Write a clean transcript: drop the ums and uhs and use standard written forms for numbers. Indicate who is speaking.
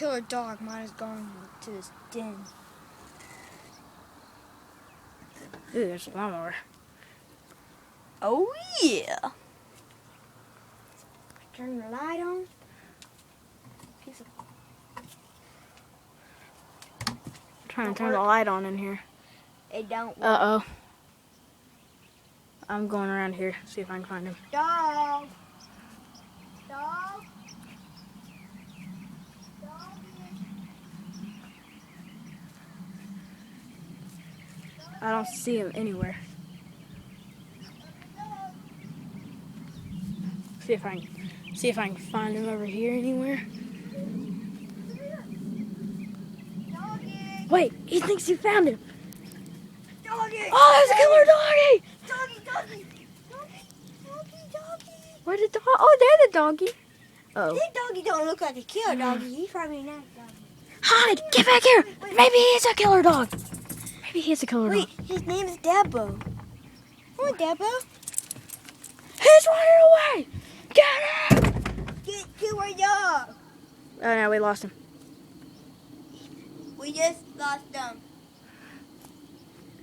Speaker 1: killer dog. Mine is going to this den.
Speaker 2: Ooh, there's a lawnmower.
Speaker 1: Oh yeah. Turn the light on.
Speaker 2: Trying to turn the light on in here.
Speaker 1: It don't work.
Speaker 2: Uh-oh. I'm going around here, see if I can find him.
Speaker 1: Dog. Dog.
Speaker 2: I don't see him anywhere. See if I can find him over here anywhere.
Speaker 1: Doggy.
Speaker 2: Wait, he thinks he found him.
Speaker 1: Doggy.
Speaker 2: Oh, there's a killer doggy!
Speaker 1: Doggy. Doggy.
Speaker 2: Where'd the dog? Oh, there's the doggy. Oh.
Speaker 1: This doggy don't look like a killer doggy. He's probably a nice doggy.
Speaker 2: Hide! Get back here! Maybe he's a killer dog. Maybe he's a killer
Speaker 1: Wait,
Speaker 2: dog.
Speaker 1: his name is Dabo. Come on, Dabo.
Speaker 2: He's running away! Get him!
Speaker 1: Get to our dog.
Speaker 2: Oh no, we lost him.
Speaker 1: We just lost them.